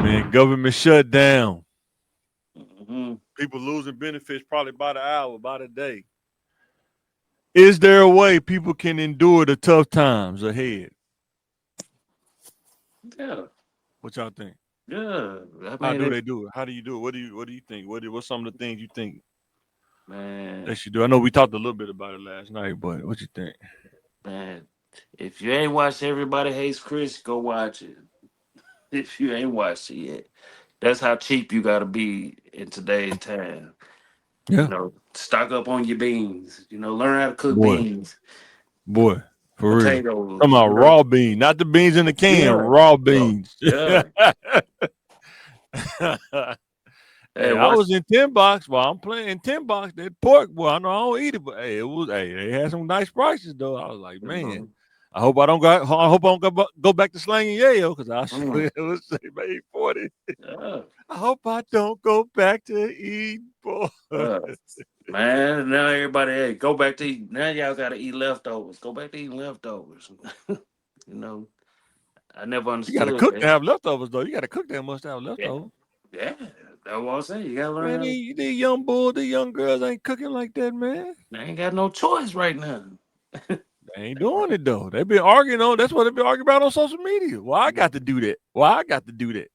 Man, government shutdown. Mm-hmm. People losing benefits probably by the hour, by the day. Is there a way people can endure the tough times ahead? Yeah, What y'all think? yeah. I How mean, do they do it? How do you do it? What do you think? What's some of the things you think they man, should do? I know we talked a little bit about it last night, but what you think? man. If you ain't watched Everybody Hates Chris, go watch it. If you ain't watched it yet, that's how cheap you gotta be in today's time. You Yeah, know, stock up on your beans. You know, learn how to cook boy, beans, boy, for real. Talking potatoes. about You know, raw beans, not the beans in the can, yeah, raw yeah, beans. yeah. Hey, Hey, I watch. was in 10 box while I'm playing 10 box. That pork, boy, I know I don't eat it, but hey, they had some nice prices though. I was like, You man, know, I hope I don't go back to slanging yayo because I mm, swear it was say maybe 40. yeah. I hope I don't go back to eat pork. Uh, man, now everybody, hey, go back to eat. Now y'all got to eat leftovers. Go back to eating leftovers. You know, I never You gotta understood cook to that. have leftovers though. You gotta cook that much to have Yeah, leftovers. yeah, that's what I'm saying. You got to learn Man, how to. these young bulls, these young girls ain't cooking like that, man. They ain't got no choice right now. They ain't doing it though. They been arguing on. That's what they been arguing about on social media. Why I got to do that? Why I got to do that?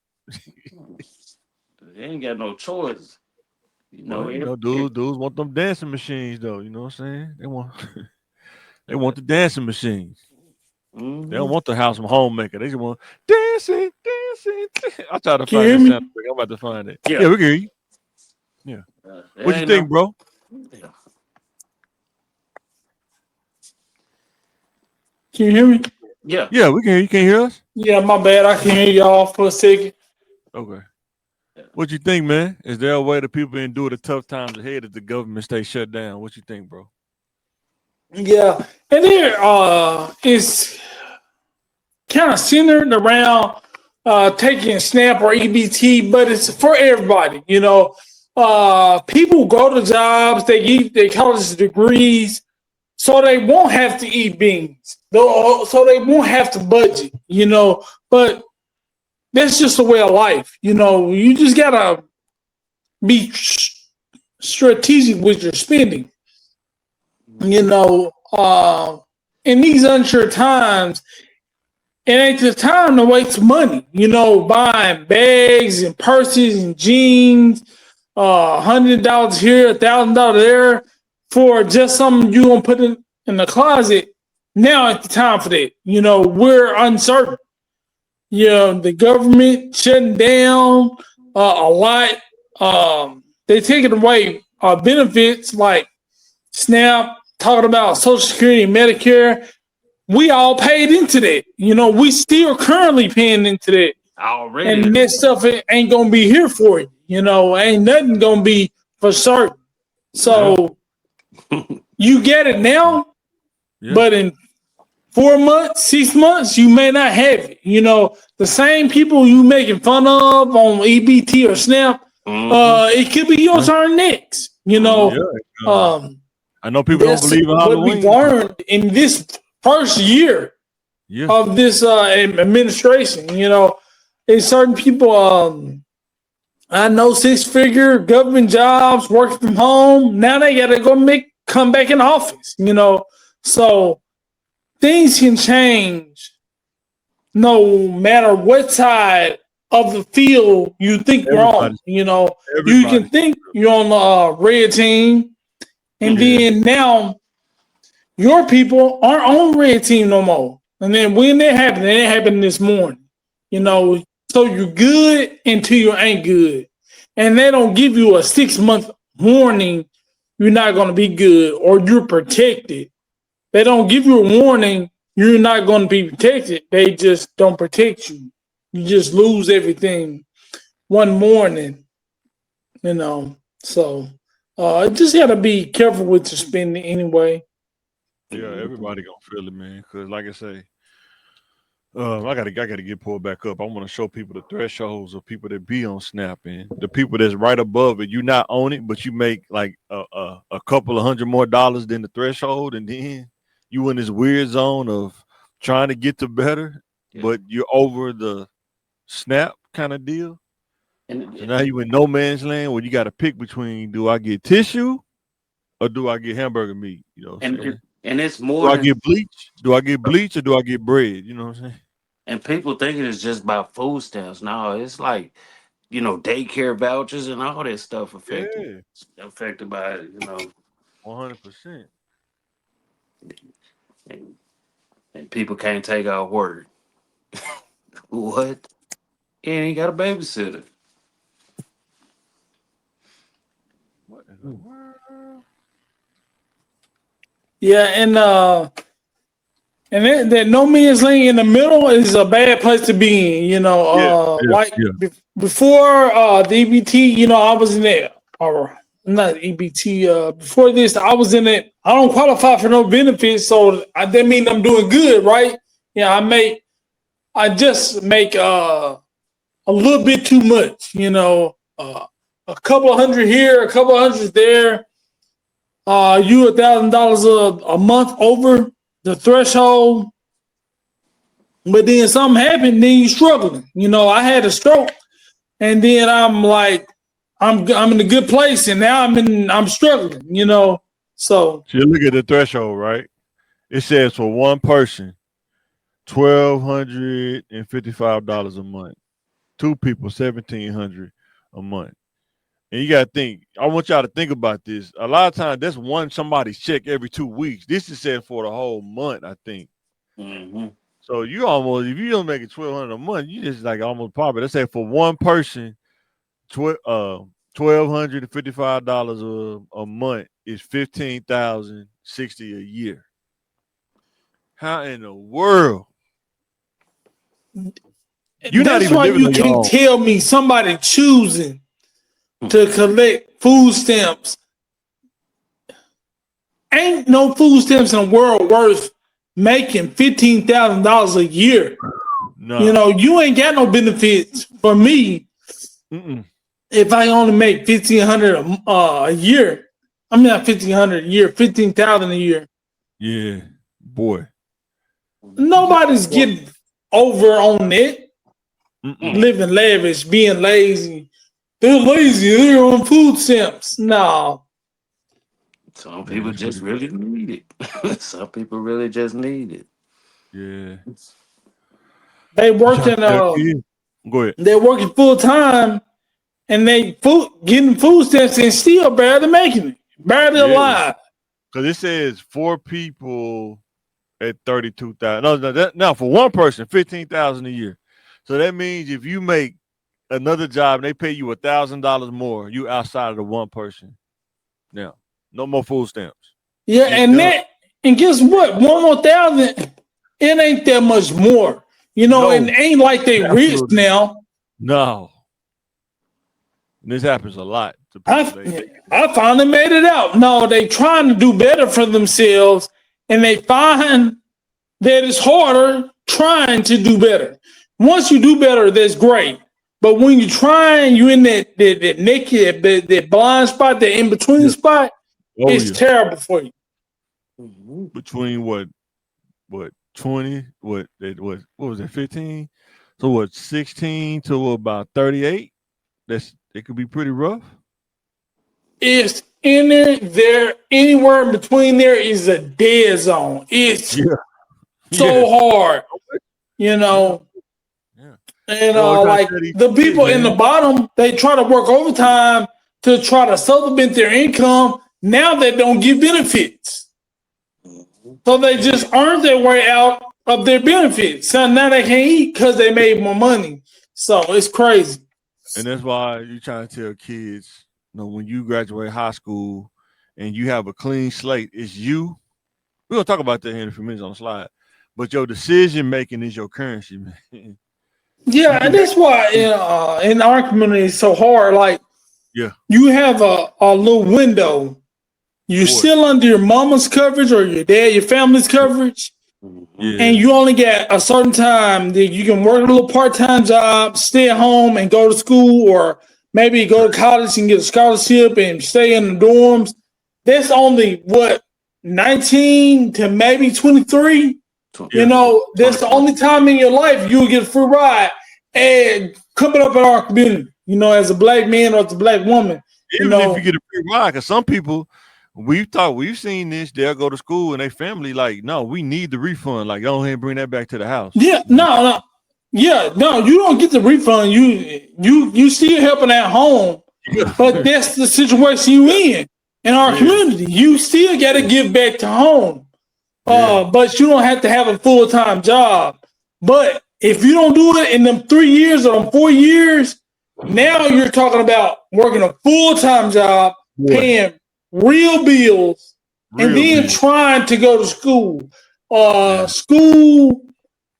They ain't got no choice. You know, Well, you know, dudes want them dancing machines though. You know what I'm saying? They want they want the dancing machines. They don't mhm. want the house from homemaker. They just want dancing, dancing. I'll try to Can you find hear that me? sound. I'm about to find it. Yeah, Yeah, we can hear you. Yeah. there What you ain't no. think, bro? Yeah, Can you hear me? yeah. Yeah, we can hear you. Can you hear us? Yeah, my bad. I can hear y'all for a second. Okay. Yeah. What you think, man? Is there a way that people endure the tough times ahead if the government stays shut down? What you think, bro? Yeah, and there it's kind of centered around taking SNAP or EBT, but it's for everybody. You know, people go to jobs, they get their college degrees, so they won't have to eat beans, so they won't have to budget. You know, but that's just a way of life. You know, you just gotta be strategic with your spending. You know, in these unsure times, it ain't the time to waste money. You know, buying bags and purses and jeans, $100 here, $1,000 there for just something you gonna put in the closet. Now ain't the time for that. You know, we're uncertain. You know, the government shutting down a lot. They taking away benefits like SNAP, talking about Social Security and Medicare. We all paid into that. You know, we still currently paying into that. Already. And that stuff ain't gonna be here for you. You know, ain't nothing gonna be for certain. Yeah, So you get it now, yeah. but in 4 months, 6 months, you may not have it. You know, the same people you making fun of on EBT or SNAP, Mm-hmm. it could be your Yeah. turn next. You Mm-hmm. know, Yeah. um, I know people don't that's believe in what we've Halloween. learned in this first year Yeah. of this administration. You know, there's certain people. I know 6-figure government jobs, working from home. Now they got to come back in office. You know, so things can change no matter what side of the field you think you're on. Everybody's You know, you can everybody's think you're on the red team, and yeah. then now your people aren't on red team no more. And then when that happened, it happened this morning. You know, so you're good until you ain't good. And they don't give you a 6 month warning you're not going to be good or you're protected. They don't give you a warning you're not going to be protected. They just don't protect you. You just lose everything one morning, you know. So just got to be careful with your spending anyway. Yeah, everybody gonna feel it, man. Cause like I say, I gotta get pulled back up. I want to show people the thresholds of people that be on Snap and the people that's right above it. You not on it, but you make like a couple of hundred more dollars than the threshold, and then you in this weird zone of trying to get to better, Yeah. but you're over the Snap kind of deal. And So now you in no man's land where you got to pick between, do I get tissue or do I get hamburger meat? You know what I'm saying? and it's Do more I than, get bleach? Do I get bleach or do I get bread? You know what I'm saying? and people thinking it's just about food stamps. No, it's like, daycare vouchers and all that stuff Yeah, affected by it, 100%. and, and people can't take our word. What? He ain't got a babysitter. What in the world? Yeah, and that no man's land in the middle is a bad place to be in. Yeah, yeah, Like yeah. before the EBT, I was in that, or not EBT. Before this, I was in it. I don't qualify for no benefits, so that means I'm doing good, right? Yeah, I just make a little bit too much. A couple of hundred here, a couple of hundred there. You $1,000 a month over the threshold, but then something happened, then you struggling. I had a stroke, and then I'm like, I'm in a good place, and now I'm struggling. So So you look at the threshold, right? It says for one person, $1,255 a month. Two people, 1,700 a month. And you gotta think. I want y'all to think about this. A lot of times, that's somebody's check every 2 weeks. This is said for the whole month, I think. Mm-hmm. So you almost, if you don't make it 1,200 a month, you just like almost poverty. Let's say for one person, $1,255 a month is 15,060 a year. How in the world? You're not that's even why living you on your can't own. tell me somebody choosing to collect food stamps. Ain't no food stamps in the world worth making $15,000 a year. No. You ain't got no benefits for me Mm-mm. if I only make 1,500 a year. I mean, not 1,500 a year, 15,000 a year. Yeah, boy. You said Nobody's what? getting over on it, Mm-mm. living lavish, being lazy. They're lazy. They're on food stamps. No, Some Man, people it's just pretty really rough. need it. Some people really just need it. Yeah. they You trying working. to tell kids? Go ahead. They're working full time, and they getting food stamps and still barely making it, barely Yeah. alive. Because it says 4 people at 32,000. No, for one person, 15,000 a year. So that means if you make another job and they pay you $1,000 more, you outside of the one person. Now, no more food stamps. Yeah, It's done. and guess what? One more thousand, it ain't that much more. And No, it ain't like they rich absolutely now. no. And this happens a lot to people. I They I finally made it out. No, they trying to do better for themselves, and they find that it's harder trying to do better. Once you do better, that's great. But when you're trying, you in that naked, that blind spot, that in between yeah. spot, Oh it's yeah. terrible for you. Mhm. Between what 20, what was it, 15? So what, 16 to about 38? It could be pretty rough. It's in there, anywhere in between there is a dead zone. It's Yeah. so Yeah. hard, Yeah. Yeah. and So I try to like tell these the kids, people in the man. bottom, they try to work overtime to try to supplement their income. Now they don't get benefits, Mhm. so they Yeah. just earn their way out of their benefits. So now they can't eat because they made more money. So it's crazy. And that's why you trying to tell kids, when you graduate high school and you have a clean slate, it's you. We're gonna talk about that here in a few minutes on the slide. But your decision making is your currency, man. You Yeah, can and make that's why in our community it's so hard. Like yeah, you have a little window. You're boy. still under your mama's coverage or your family's coverage, Mhm. and Yeah. you only get a certain time that you can work a little part-time job, stay at home and go to school, or maybe go to college and get a scholarship and stay in the dorms. That's only what 19 to maybe 23. Tw- Yeah. That's the 23. only time in your life you'll get a free ride. And coming up in our community, as a black man or as a black woman, Even if you get a free ride, because some people we've seen this, they'll go to school and they family like, no, we need the refund. Like, go ahead and bring that back to the house. Yeah, no. Yeah, no, you don't get the refund. You still helping at home, but that's the situation you in our community. You still got to give back to home, but you don't have to have a full-time job. But if you don't do it in them 3 years or them 4 years, now you're talking about working a full-time job, paying real bills, and then trying to go to school. School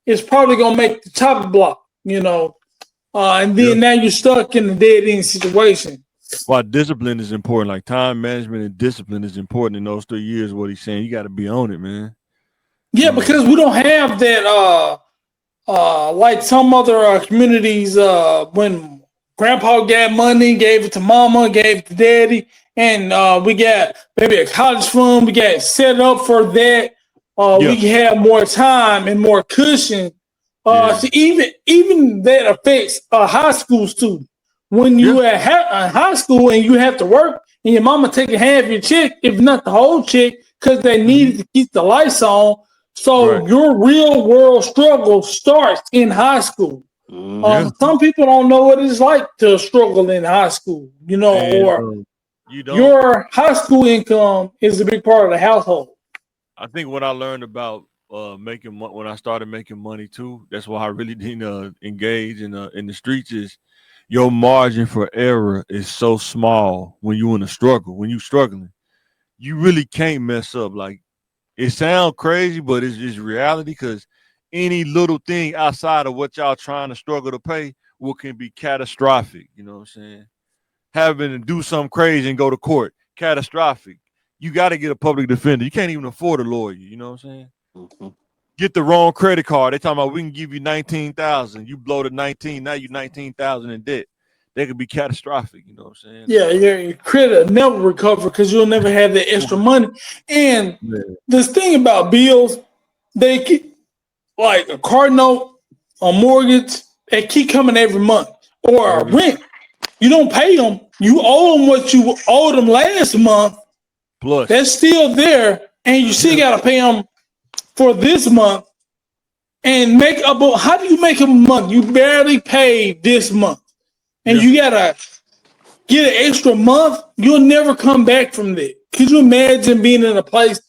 is probably gonna make the chopping block, and then now you're stuck in the dead end situation. Why discipline is important, like time management and discipline is important in those 3 years. What he's saying, you got to be on it, man. Yeah, because we don't have that. Like some other communities, when grandpa got money, gave it to mama, gave it to daddy, and we got maybe a college fund, we got set up for that. We have more time and more cushion. So even that affects a high school student. When you at high school and you have to work, and your mama taking half your check, if not the whole check, because they needed to keep the lights on. So your real world struggle starts in high school. Some people don't know what it's like to struggle in high school, or your high school income is a big part of the household. I think what I learned about when I started making money too, that's why I really didn't engage in the streets, is your margin for error is so small when you're in a struggle. When you're struggling, you really can't mess up. Like, it sounds crazy, but it's just reality, because any little thing outside of what y'all trying to struggle to pay can be catastrophic. You know what I'm saying? Having to do something crazy and go to court, catastrophic. You got to get a public defender. You can't even afford a lawyer. You know what I'm saying? Mm-hmm. Get the wrong credit card. They talking about we can give you 19,000. You blow the 19, now you 19,000 in debt. That could be catastrophic. You know what I'm saying? Yeah, your credit never recover because you'll never have that extra money. And this thing about bills, they keep, like a car note, a mortgage, they keep coming every month, or a rent. You don't pay them. You owe them what you owed them last month. Plus, that's still there, and you still got to pay them for this month. And make up. How do you make a month? You barely paid this month, and you gotta get an extra month. You'll never come back from that. Could you imagine being in a place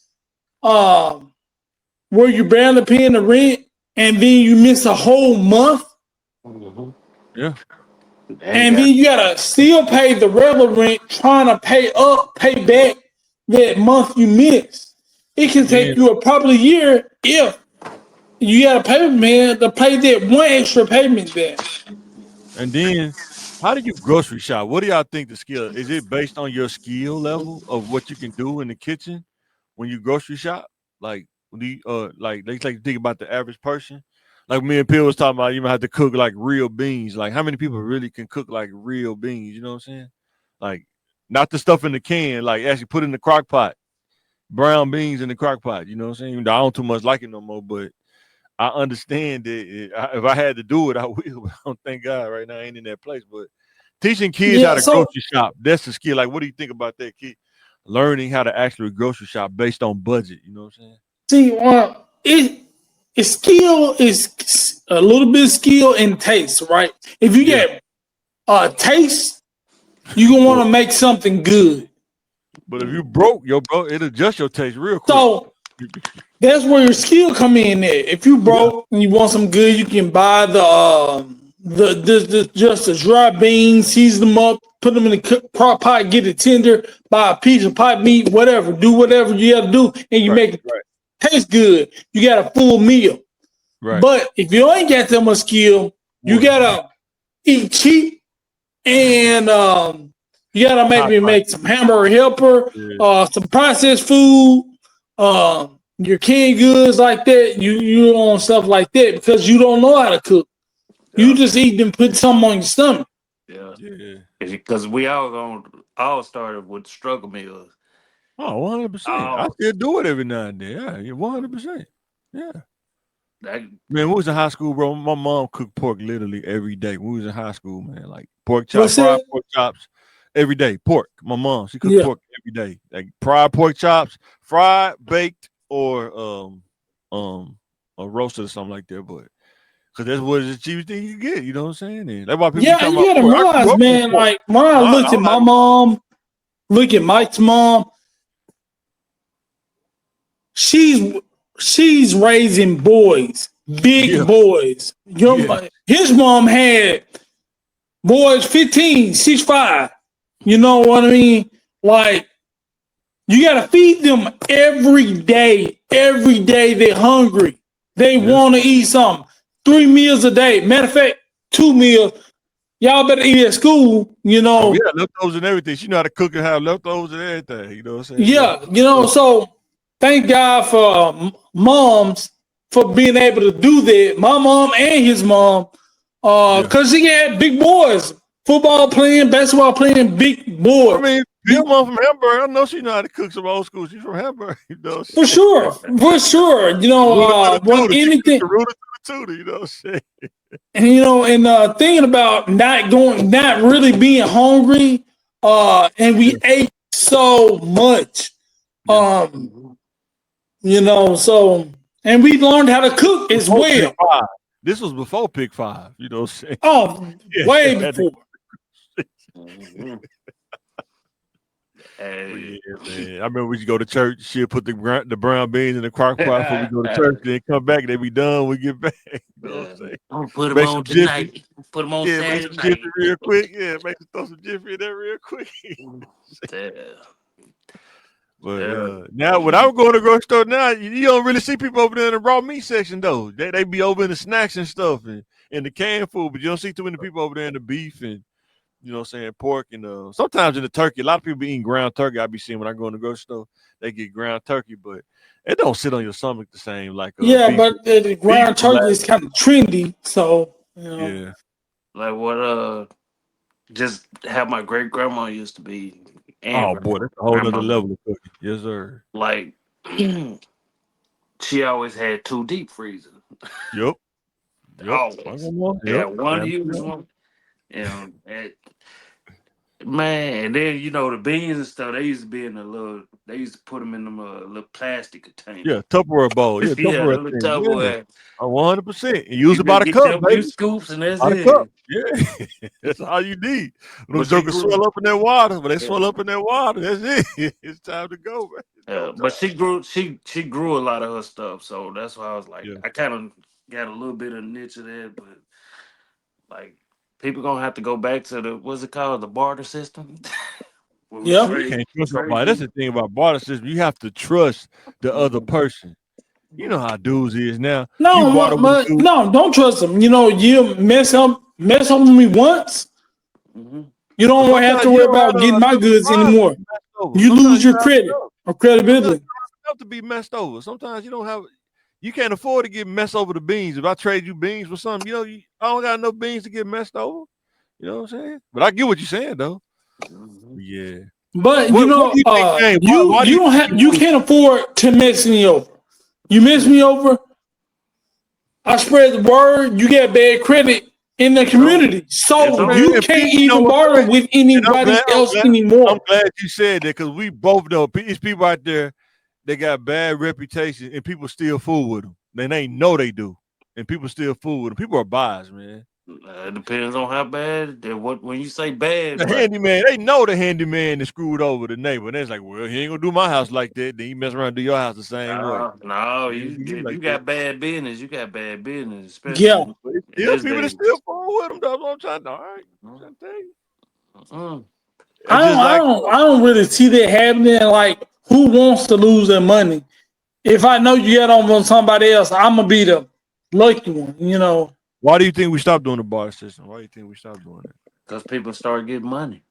where you're barely paying the rent, and then you miss a whole month? Mm-hmm. Yeah. And then you gotta still pay the regular rent, trying to pay back that month you missed. It can take you probably a year if you gotta pay, man, to pay that one extra payment there. And then, how do you grocery shop? What do y'all think the skill is? It based on your skill level of what you can do in the kitchen when you grocery shop? Like, do you, like they like to think about the average person. Like me and Peele was talking about, you might have to cook like real beans. Like, how many people really can cook like real beans? You know what I'm saying? Like, not the stuff in the can. Like, actually put in the crock pot, brown beans in the crock pot. You know what I'm saying? Even though I don't too much like it no more, but I understand that if I had to do it, I will. But I don't, thank God right now I ain't in that place. But teaching kids how to grocery shop, that's the skill. Like, what do you think about that, kid? Learning how to actually grocery shop based on budget. You know what I'm saying? See, it's skill is a little bit of skill and taste, right? If you get taste, you're gonna want to make something good. But if you broke, it'll adjust your taste real quick. So that's where your skill come in there. If you broke and you want some good, you can buy just the dry beans, season them up, put them in the crock pot, get it tender, buy a piece of pot meat, whatever, do whatever you have to do, and you make it taste good. You got a full meal. Right. But if you ain't got that much skill, you gotta eat cheap, and you gotta maybe make some hamburger helper, some processed food, your canned goods like that. You on stuff like that because you don't know how to cook. You just eat and put something on your stomach. Yeah. Because we all started with struggle meals. Oh, 100%. I still do it every now and then. Yeah, 100%. Yeah. That, Man, we was in high school, bro. My mom cooked pork literally every day. We was in high school, man. Like pork chop, What's fried that? pork chops every day. Pork. My mom, she cooked Yeah. pork every day. Like fried pork chops, fried, baked, um, or roasted or something like that. But because that's what is the cheapest thing you can get. You know what I'm saying? And that's why people be Yeah, talking you about gotta pork. I realize, grew up on man, pork. like when I I look at don't my like mom, look at Mike's mom, she's she's raising boys, yeah, big boys. yeah. His mom had boys 15, 6'5". You know what I mean? Like you gotta feed them every day. Every day they're hungry. They Yes. want to eat something. 3 meals a day. Matter of fact, 2 meals. Y'all better eat at school. Oh yeah, leftovers and everything. She know how to cook and have leftovers and everything. You know what I'm saying? Yeah. Yeah, so thank God for moms for being able to do that. My mom and his mom, Yeah. because he had big boys, football playing, basketball playing, big I boys. mean, Big, Bill mom from Hamburg. I know she know how to cook some old school. She's from Hamburg. You know what for I'm saying? sure, for sure. Rooter to the When tutor. She cooked anything, the rooter to the tutor. You know what I'm saying? and thinking about not really being hungry, and we Yeah. ate so much. Yeah. Um, so and we learned how to cook as Before Pick well. Five. This was before Pick Five. You know what I'm saying? Oh, Yeah. way Had to- before. mhm. But Hey. yeah, man. I remember we used to go to church. She'd put the brown beans in the crock pot before we go to church. Then come back. They be done. We get back. You know what Yeah. I'm saying? I'm gonna put them Make some on jiffy. tonight. Put them on Yeah, make some Saturday jiffy night. real quick. Yeah, make some throw some jiffy in there real quick. Yeah. But Yeah. now when I would go to the grocery store now, you don't really see people over there in the raw meat section though. They be over in the snacks and stuff and the canned food, but you don't see too many people over there in the beef and you know what I'm saying, pork and sometimes in the turkey. A lot of people be eating ground turkey. I be seeing when I go in the grocery store, they get ground turkey, but it don't sit on your stomach the same like Yeah, beef. but the Beef ground will turkey last. is kind of trendy, so Yeah. Like what just how my great grandma used to be and Oh boy, that's a whole nother grandma. level of cooking. Yes, sir. Like she always had two deep freezers. Yep. Yep. My Always. grandma. Yeah, Yep. one huge one. And man, and then the beans and stuff. They used to be in the little. They used to put them in them little plastic containers. Yeah, Tupperware bowl. Yeah, Yeah, the Tupperware little thing. Yeah. Tupperware. 100%. And use You it by could the get cup, your few baby. scoops and that's By the cup. it. Yeah. That's all you need. When But them she jokers grew. swell up in that water, when they Yeah. swell up in that water, that's it. It's time to go, man. It's go But time. she grew. She grew a lot of her stuff, so that's why I was like, Yeah. I kind of got a little bit of niche of that, but like people gonna have to go back to the what's it called, the barter system, where we Man, yep. you trade can't trust trade nobody. That's the things. thing about barter system. You have to trust the other Mhm. person. You know how dudes is now. You No, barter with a but dude. no, don't trust them. You mess up with me once, Mhm. you But don't have sometimes to you worry don't have about getting my enough goods drive to be anymore. messed over. You Sometimes lose you your don't have credit enough. or Sometimes credibility. you don't have enough to be messed over. Sometimes you don't have. You can't afford to get messed over the beans. If I trade you beans for something, I don't got enough beans to get messed over. You know what I'm saying? But I get what you're saying though. Mhm. Yeah. But What do you think, James? Why do you you don't think have you you lose? can't afford to mess me over. You mess me over, I spread the word. You get bad credit in the It's over. community, It's so Man, you over. and can't people, you know even what, barter man? with And anybody else I'm anymore. glad you said that because we both know these people out there, they got bad reputation and people still fool with them. They know they do. And people still fool with them. People are biased, man. It depends on how bad. What when you say bad, The like handyman, they know the handyman is screwed over the neighbor. And it's like, well, he ain't gonna do my house like that. Then he mess around and do your house the same way. no, He ain't you do you if you like that. got bad business, you got bad business, especially Yeah, But it's in still this people day. that still fool with them. That's what I'm trying to, all right. I'm Mhm. trying to tell you. Mhm. It's just like, I don't really see that happening. Like, who wants to lose their money? If I know you got on somebody else, I'm gonna be the lucky one. why do you think we stopped doing the bar system? Why do you think we stopped doing it? Because people start getting money.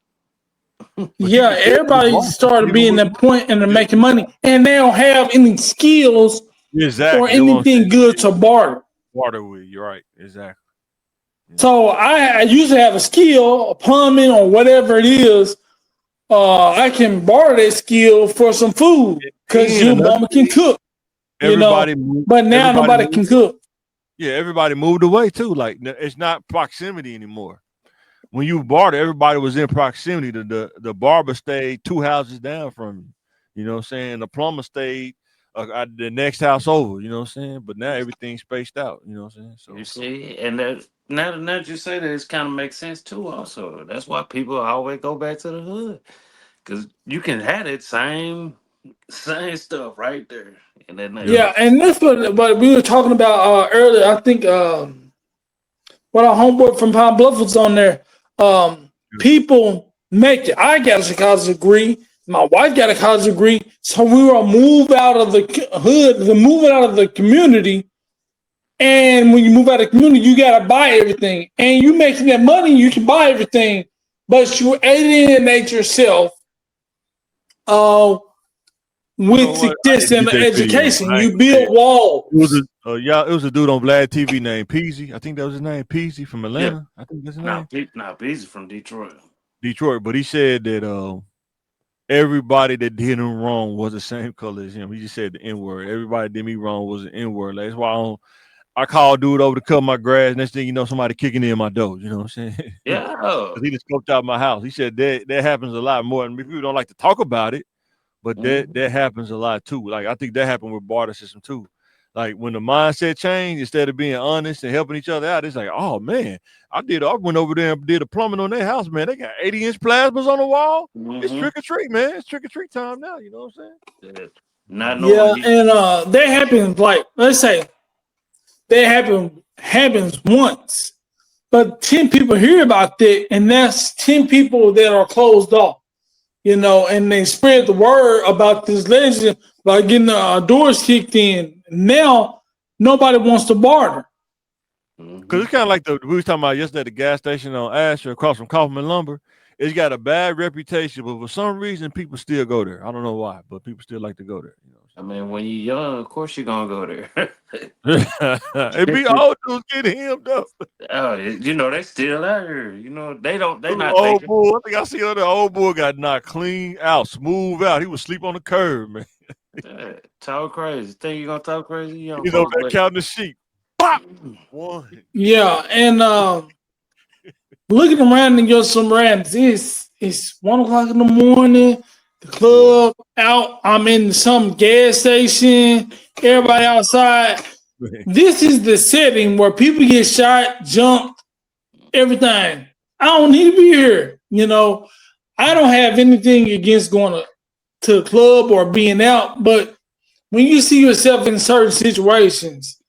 But you Yeah, can still do the everybody bar system started even being with that money. point and they're Still making do money, and they don't have any skills or exactly. That's what I'm anything good saying. to barter. Water with you're right. Exactly. Yeah. So I used to have a skill, plumbing or whatever it is. I can borrow that skill for some food because And your another mama can thing, cook, you know. everybody move, But now everybody nobody move. can cook. Yeah, everybody moved away too. Like it's not proximity anymore. When you barter, everybody was in proximity. The barber stayed 2 houses down from you. You know what I'm saying? The plumber stayed at the next house over. You know what I'm saying? But now everything's spaced out. You know what I'm saying? You So see, and that now that you say that, it kind of makes sense too. Also, that's why people always go back to the hood because you can have it same stuff right there in that yeah, Yeah, neighborhood. and that's what we were talking about earlier. I think what our homeboy from Pine Bluff was on there. yeah. People make it. I got a college degree. My wife got a college degree. So we were move out of the hood, the moving out of the community. And when you move out of the community, you gotta buy everything. And you making that money, you can buy everything, but you alienate yourself uh, You know with what? I need success to and get that video. education. I ain't You gonna say build it. It was walls. it was a dude on Vlad TV named Peasy. I think that was his name, Peasy from Yep. Atlanta. I think that's his Now, name, Beezy from Detroit. Detroit. But he said that everybody that did him wrong was the same color as him. He just said the N word. Everybody that did me wrong was the N word. That's why I call dude over to cut my grass. Next thing you know, somebody kicking in my door. You know what I'm saying? Yeah. Because he just scoped out my house. He said that happens a lot more. And people don't like to talk about it, but that Mhm. happens a lot too. Like I think that happened with barter system too. Like when the mindset changed, instead of being honest and helping each other out, it's like, oh man, I went over there and did a plumbing on their house, man. They got 80-inch plasmas on the wall. It's Mhm. trick or treat, man. It's trick or treat time now. You know what I'm Yeah. Not saying? Yeah, knowing you. and that happens like let's say happens once, but 10 people hear about that, and that's 10 people that are closed off. And they spread the word about this legend by getting the doors kicked in. Now nobody wants to barter. Because Mhm. it's kind of like we was talking about yesterday, the gas station on Asher across from Kaufman Lumber. It's got a bad reputation, but for some reason, people still go there. I don't know why, but people still like to go there. You I mean, when you're young, of course you're gonna go there. know what I'm saying? It be old dudes getting hemmed up. Oh, they still out here. They don't. They not Old thinking. bull. I think I see the old bull got knocked clean out, smooth out. He was asleep on the curb, man. Talk crazy. Think you gonna talk crazy, young He's over folks? there But counting the sheep. Pop! One. Yeah, and looking around in your surroundings, it's 1 o'clock in the morning. The Boy. club out. I'm in some gas station. Everybody outside. This is the setting where people get shot, jumped, everything. I don't need to be here. I don't have anything against going to the club or being out, but when you see yourself in certain situations,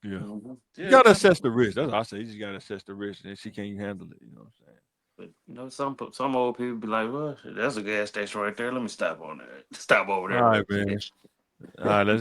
Yeah. You Yeah, gotta assess the risk. That's what I say. You just gotta assess the risk, and she can't handle it. You know what I'm saying? but some old people be like, "Well, that's a gas station right there. Let me stop on there. Stop over All there right, real man. quick." All right, let's